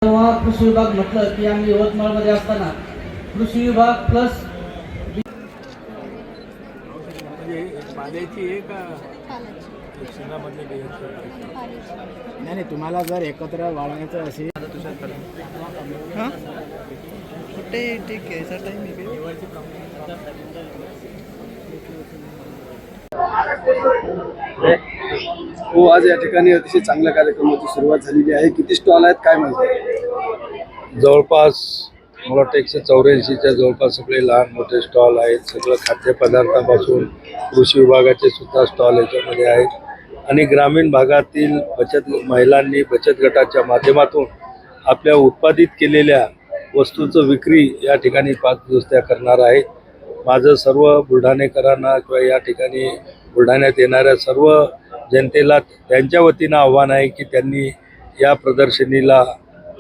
तेव्हा कृषी विभाग म्हटलं की आम्ही यवतमाळमध्ये असताना कृषी विभाग प्लस पाल्याची आहे का शेणामधले नाही नाही तुम्हाला जर एकत्र वाढवायचं असेल कुठे ठीक आहे सर टाइम हो, आज या ठिकाणी अतिशय चांगल्या कार्यक्रमाची सुरुवात झालेली आहे. किती स्टॉल आहेत काय म्हणतात? जवळपास मला वाटतं 184च्या जवळपास सगळे लहान मोठे स्टॉल आहेत. सगळं खाद्यपदार्थापासून कृषी विभागाचे सुद्धा स्टॉल याच्यामध्ये आहेत आणि ग्रामीण भागातील महिलांनी बचत गटाच्या माध्यमातून आपल्या उत्पादित केलेल्या वस्तूचं विक्री या ठिकाणी 5 दिवस त्या करणार आहेत. माझं सर्व बुलढाणेकरांना किंवा या ठिकाणी बुलढाण्यात येणाऱ्या सर्व जनतेला त्यांच्या वतीनं आव्हान आहे की त्यांनी या प्रदर्शनीला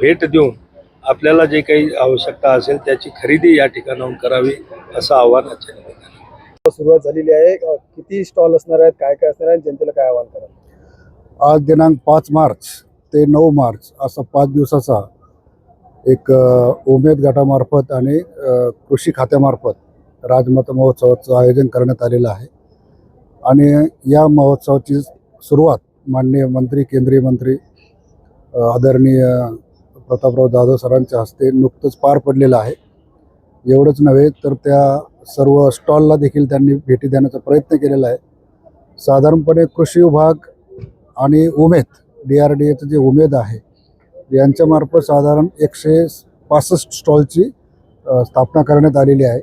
भेट देऊन आपल्याला जे काही आवश्यकता असेल त्याची खरेदी या ठिकाणाहून करावी असं आव्हान आजच्या निमित्तानं सुरुवात झालेली आहे. किती स्टॉल असणार आहेत, काय काय असणार आहे, जनतेला काय आव्हान करा? आज दिनांक 5 मार्च ते 9 मार्च असा 5 दिवसाचा एक उमेद गटामार्फत आणि कृषी खात्यामार्फत राजमाता महोत्सवाचं आयोजन करण्यात आलेलं आहे आणि या महोत्सवाची सुरुवात माननीय मंत्री केंद्रीय मंत्री आदरणीय प्रतापराव जाधव सरांच्या हस्ते नुकतंच पार पडलेलं आहे. एवढंच नव्हे तर त्या सर्व स्टॉलला देखील त्यांनी भेटी देण्याचा प्रयत्न केलेला आहे. साधारणपणे कृषी विभाग आणि उमेद DRDAचं जे उमेद आहे यांच्यामार्फत साधारण 165 स्टॉलची स्थापना करण्यात आलेली आहे.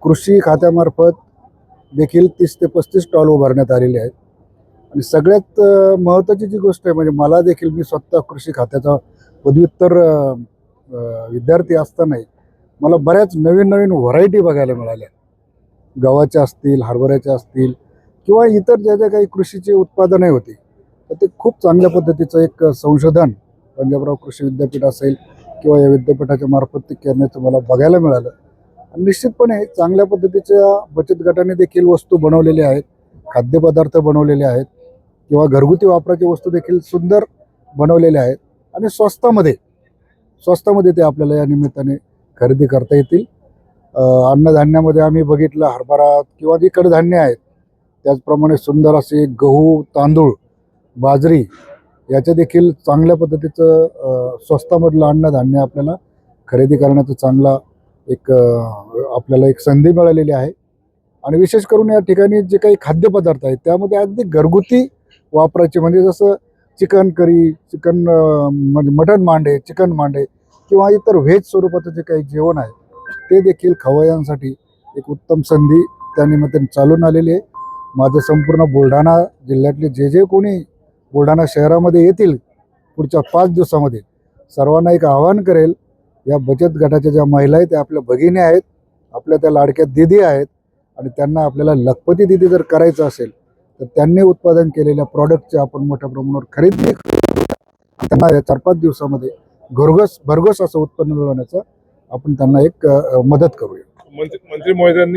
कृषी खात्यामार्फत देखील 30 ते 35 स्टॉल उभारण्यात आलेले आहेत आणि सगळ्यात महत्त्वाची जी गोष्ट आहे म्हणजे मला देखील मी स्वतः कृषी खात्याचा पदव्युत्तर विद्यार्थी असतानाही मला बऱ्याच नवीन नवीन व्हरायटी बघायला मिळाल्या. गव्हाच्या असतील, हरभऱ्याच्या असतील किंवा इतर ज्या ज्या काही कृषीची उत्पादने होती तर ते खूप चांगल्या पद्धतीचं एक संशोधन पंजाबराव कृषी विद्यापीठ असेल किंवा या विद्यापीठाच्या मार्फत ते करण्याचं मला बघायला मिळालं. आणि निश्चितपणे चांगल्या पद्धतीच्या बचत गटाने देखील वस्तू बनवलेल्या आहेत, खाद्यपदार्थ बनवलेले आहेत किंवा घरगुती वापराची वस्तू देखील सुंदर बनवलेल्या आहेत आणि स्वस्तामध्ये ते आपल्याला या निमित्ताने खरेदी करता येतील. अन्नधान्यामध्ये आम्ही बघितलं हरभरा किंवा जी कडधान्य आहेत त्याचप्रमाणे सुंदर असे गहू, तांदूळ, बाजरी याचे देखील चांगल्या पद्धतीचं स्वस्तामधलं अन्नधान्य आपल्याला खरेदी करण्याचं चांगला एक आपल्याला एक संधी मिळालेली आहे. आणि विशेष करून या ठिकाणी जे काही खाद्यपदार्थ आहेत त्यामध्ये अगदी घरगुती वापराचे म्हणजे जसं चिकन करी, म्हणजे मटण मांडे, चिकन मांडे किंवा इतर व्हेज स्वरूपाचं जे काही जेवण आहे ते देखील खवय्यांसाठी एक उत्तम संधी त्यानिमित्ताने चालून आलेली आहे. माझं संपूर्ण बुलढाणा जिल्ह्यातले जे कोणी बुलढाणा शहरामध्ये येतील पुढच्या 5 दिवसामध्ये सर्वांना एक आवाहन करेल, या बचत गटाच्या ज्या महिला आहेत त्या आपल्या भगिनी आहेत, आपल्या त्या लाडक्या दिदी आहेत आणि त्यांना आपल्याला लखपती दिदी जर करायचं असेल तर त्यांनी उत्पादन केलेल्या प्रॉडक्टचे आपण मोठ्या प्रमाणावर खरेदी त्यांना या 4-5 दिवसामध्ये भरघोस असं उत्पन्न मिळवण्याचा आपण त्यांना एक मदत करूया. मंत्री महोदयांनी